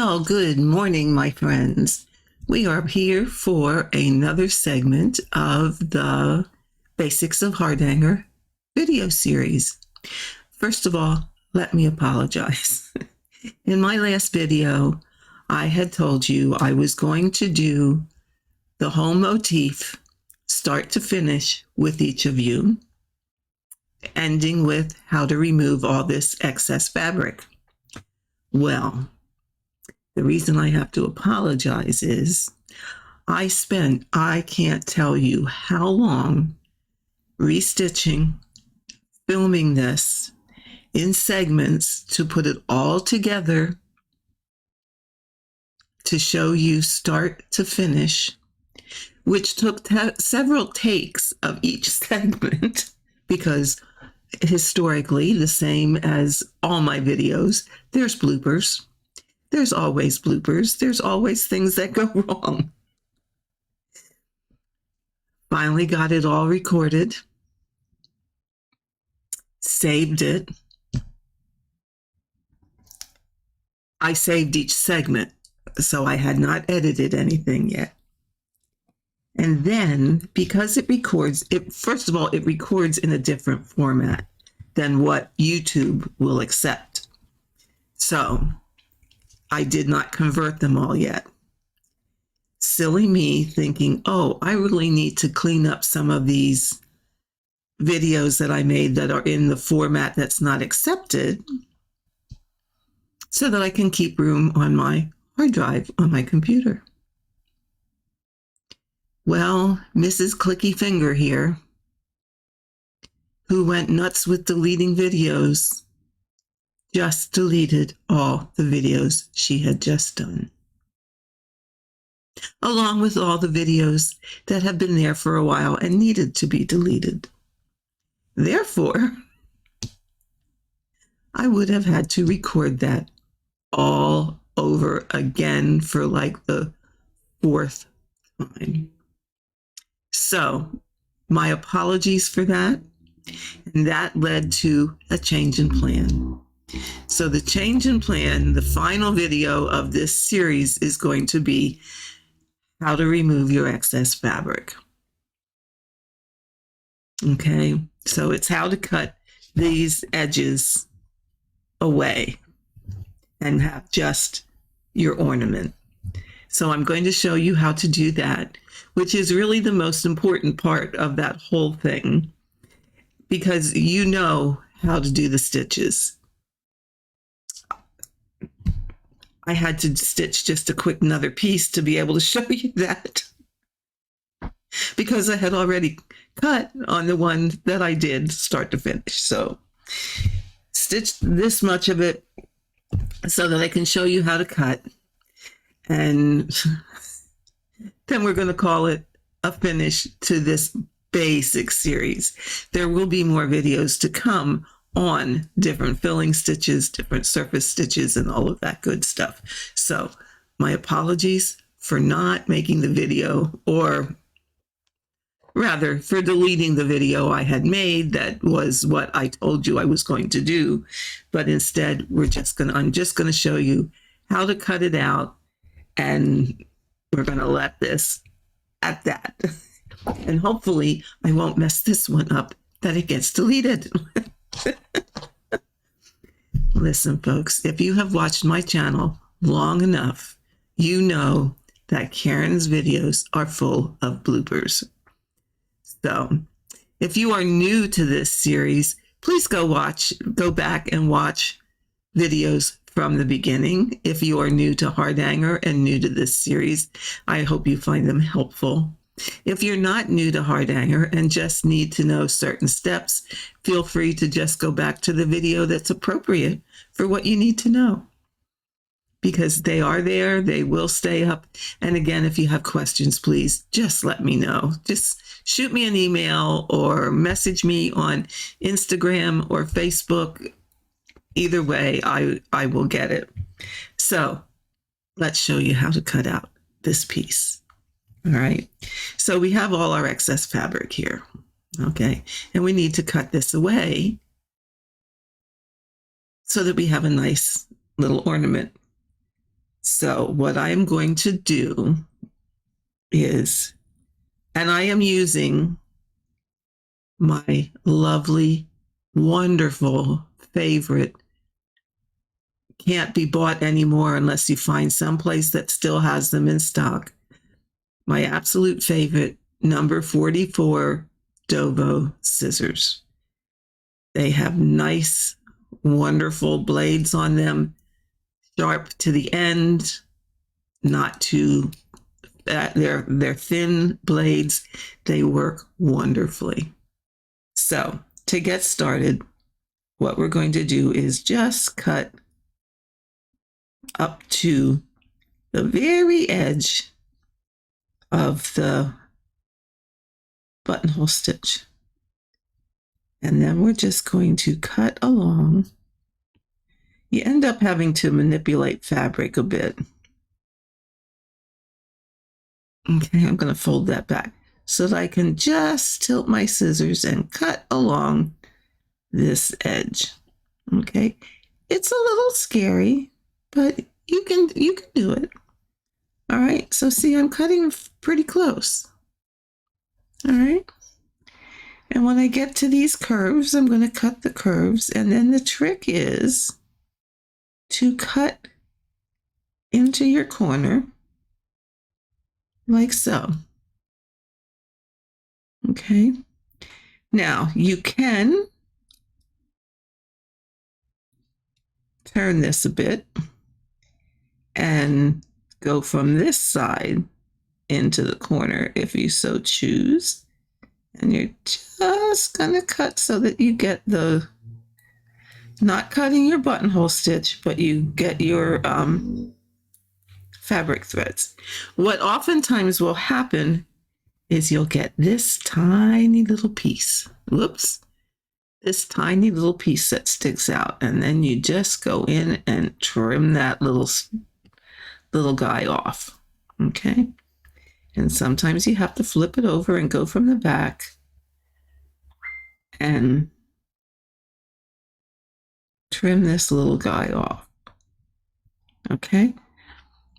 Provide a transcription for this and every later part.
Well, good morning, my friends. We are here for another segment of the Basics of Hardanger video series. First of all, let me apologize. In my last video, I had told you I was going to do the whole motif, start to finish, with each of you, ending with how to remove all this excess fabric. Well, the reason I have to apologize is I can't tell you how long restitching, filming this in segments to put it all together to show you start to finish, which took several takes of each segment because historically, the same as all my videos, there's bloopers. There's always bloopers. There's always things that go wrong. Finally got it all recorded. Saved it. I saved each segment, so I had not edited anything yet. And then, because it records, first of all, it records in a different format than what YouTube will accept. So I did not convert them all yet. Silly me thinking, oh, I really need to clean up some of these videos that I made that are in the format that's not accepted so that I can keep room on my hard drive on my computer. Well, Mrs. Clicky Finger here, who went nuts with deleting videos, just deleted all the videos she had just done, along with all the videos that have been there for a while and needed to be deleted. Therefore, I would have had to record that all over again for like the fourth time. So, my apologies for that, and that led to a change in plan. So the change in plan, the final video of this series is going to be how to remove your excess fabric. Okay, so it's how to cut these edges away and have just your ornament. So I'm going to show you how to do that, which is really the most important part of that whole thing, because you know how to do the stitches. I had to stitch just a quick another piece to be able to show you that, because I had already cut on the one that I did start to finish. So stitch this much of it so that I can show you how to cut. And then we're going to call it a finish to this basic series. There will be more videos to come on different filling stitches, different surface stitches, and all of that good stuff. So my apologies for not making the video, or rather for deleting the video I had made that was what I told you I was going to do. But instead, I'm just going to show you how to cut it out, and we're going to let this at that. And hopefully I won't mess this one up, that it gets deleted. Listen, folks, if you have watched my channel long enough, you know that Karen's videos are full of bloopers. So if you are new to this series, please go back and watch videos from the beginning. If you are new to Hardanger and new to this series, I hope you find them helpful. If you're not new to Hardanger and just need to know certain steps, feel free to just go back to the video that's appropriate for what you need to know, because they are there, they will stay up. And again, if you have questions, please just let me know. Just shoot me an email or message me on Instagram or Facebook. Either way, I will get it. So let's show you how to cut out this piece. All right, so we have all our excess fabric here, okay? And we need to cut this away so that we have a nice little ornament. So what I'm going to do is, and I am using my lovely, wonderful favorite, can't be bought anymore unless you find someplace that still has them in stock. My absolute favorite, number 44 Dovo scissors. They have nice, wonderful blades on them, sharp to the end, not too, they're thin blades. They work wonderfully. So to get started, what we're going to do is just cut up to the very edge of the buttonhole stitch. And then we're just going to cut along. You end up having to manipulate fabric a bit. Okay, I'm going to fold that back so that I can just tilt my scissors and cut along this edge. Okay, it's a little scary, but you can do it. All right, so see, I'm cutting pretty close. All right. And when I get to these curves, I'm going to cut the curves. And then the trick is to cut into your corner like so. Okay. Now you can turn this a bit and go from this side into the corner if you so choose. And you're just going to cut so that you get the, not cutting your buttonhole stitch, but you get your fabric threads. What oftentimes will happen is you'll get this tiny little piece. Whoops. This tiny little piece that sticks out. And then you just go in and trim that little guy off. Okay. And sometimes you have to flip it over and go from the back and trim this little guy off. Okay.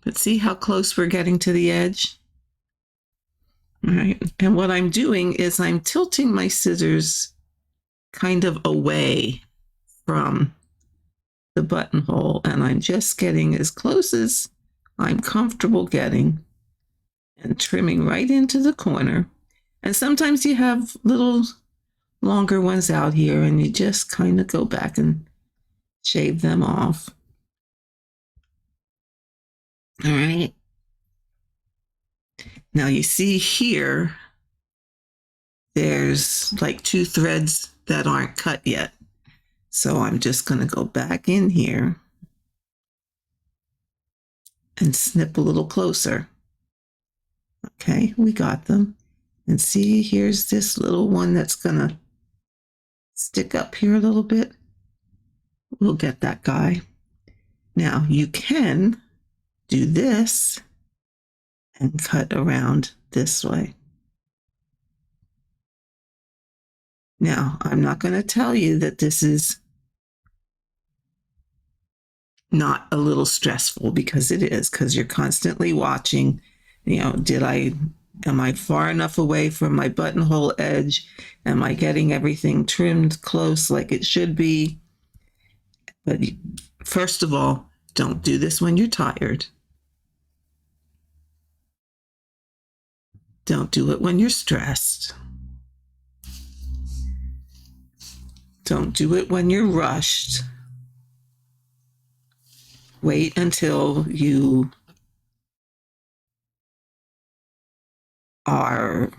But see how close we're getting to the edge? All right. And what I'm doing is I'm tilting my scissors kind of away from the buttonhole, and I'm just getting as close as I'm comfortable getting and trimming right into the corner. And sometimes you have little longer ones out here and you just kind of go back and shave them off. All right. Now you see here, there's like 2 threads that aren't cut yet. So I'm just going to go back in here and snip a little closer. Okay, we got them. And see, here's this little one that's going to stick up here a little bit. We'll get that guy. Now you can do this and cut around this way. Now, I'm not going to tell you that this is not a little stressful, because it is, because you're constantly watching, you know, am I far enough away from my buttonhole edge? Am I getting everything trimmed close like it should be? But first of all, don't do this when you're tired. Don't do it when you're stressed. Don't do it when you're rushed. Wait until you are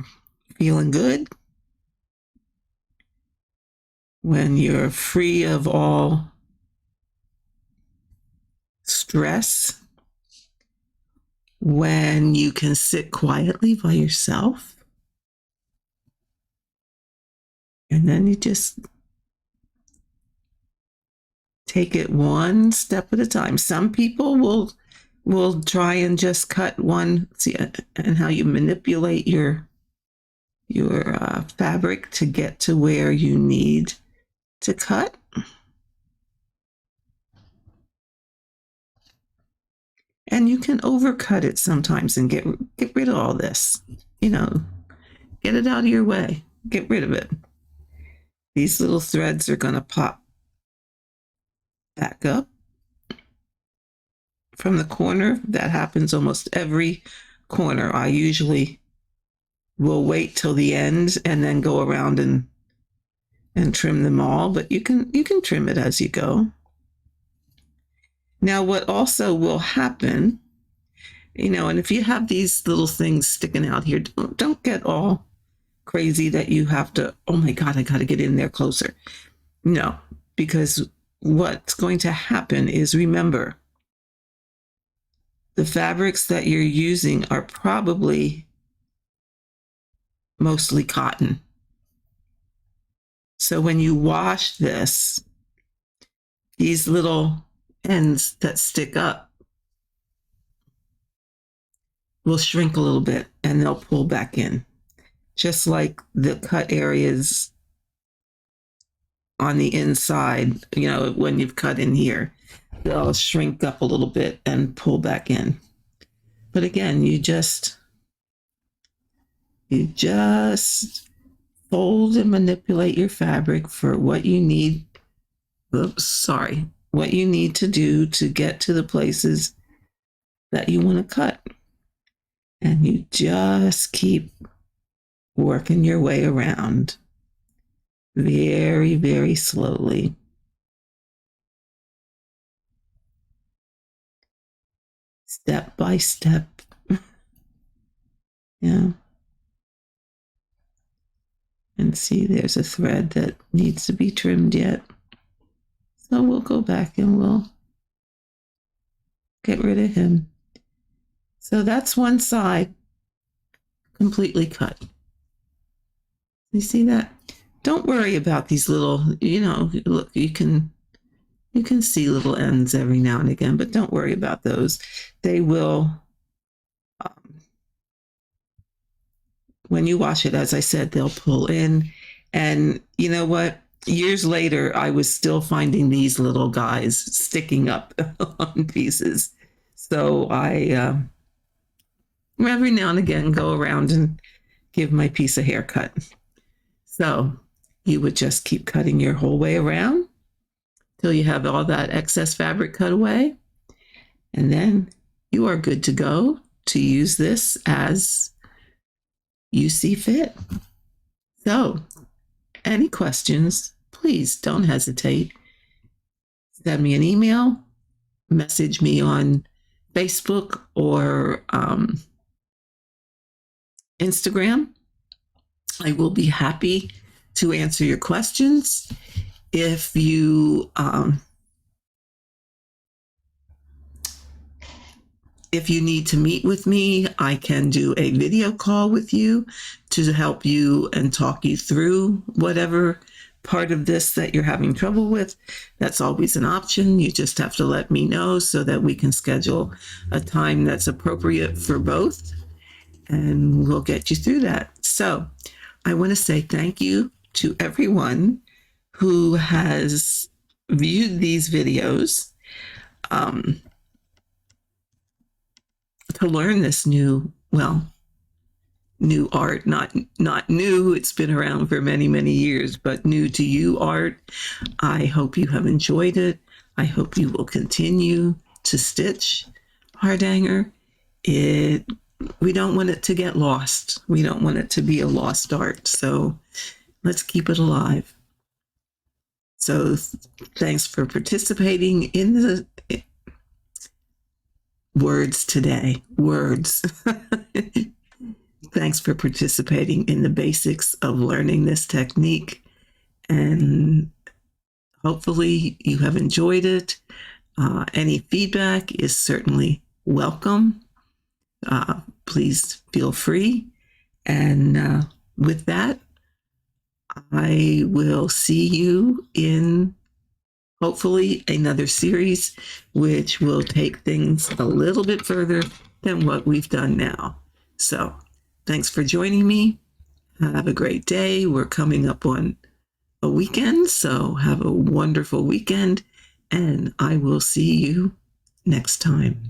feeling good, when you're free of all stress, when you can sit quietly by yourself. And then you just take it one step at a time. Some people will try and just cut one, see, and how you manipulate your fabric to get to where you need to cut. And you can overcut it sometimes and get rid of all this. You know, get it out of your way. Get rid of it. These little threads are going to pop back up from the corner. That happens almost every corner. I usually will wait till the end and then go around and trim them all, but you can trim it as you go. Now, what also will happen, and if you have these little things sticking out here, don't get all crazy that you have to, oh my God, I got to get in there closer. No, because what's going to happen is, remember, the fabrics that you're using are probably mostly cotton. So when you wash this, these little ends that stick up will shrink a little bit and they'll pull back in. Just like the cut areas on the inside, when you've cut in here, they'll shrink up a little bit and pull back in. But again, you just fold and manipulate your fabric for what you need. What you need to do to get to the places that you want to cut. And you just keep working your way around very, very slowly. Step by step. Yeah. And see, there's a thread that needs to be trimmed yet. So we'll go back and we'll get rid of him. So that's one side completely cut. You see that? Don't worry about these little, look, you can see little ends every now and again, but don't worry about those. They will, when you wash it, as I said, they'll pull in. And you know what? Years later, I was still finding these little guys sticking up on pieces. So I, every now and again, go around and give my piece a haircut. So you would just keep cutting your whole way around till you have all that excess fabric cut away. And then you are good to go to use this as you see fit. So, any questions, please don't hesitate. Send me an email, message me on Facebook or Instagram. I will be happy to answer your questions. If you need to meet with me, I can do a video call with you to help you and talk you through whatever part of this that you're having trouble with. That's always an option. You just have to let me know so that we can schedule a time that's appropriate for both, and we'll get you through that. So I want to say thank you to everyone who has viewed these videos to learn this new art, not new, it's been around for many, many years, but new to you art. I hope you have enjoyed it. I hope you will continue to stitch hardanger. We don't want it to get lost. We don't want it to be a lost art. So let's keep it alive. So thanks for participating in the words today. Words. Thanks for participating in the basics of learning this technique. And hopefully you have enjoyed it. Any feedback is certainly welcome. Please feel free. And with that, I will see you in hopefully another series, which will take things a little bit further than what we've done now. So thanks for joining me. Have a great day. We're coming up on a weekend, so have a wonderful weekend, and I will see you next time.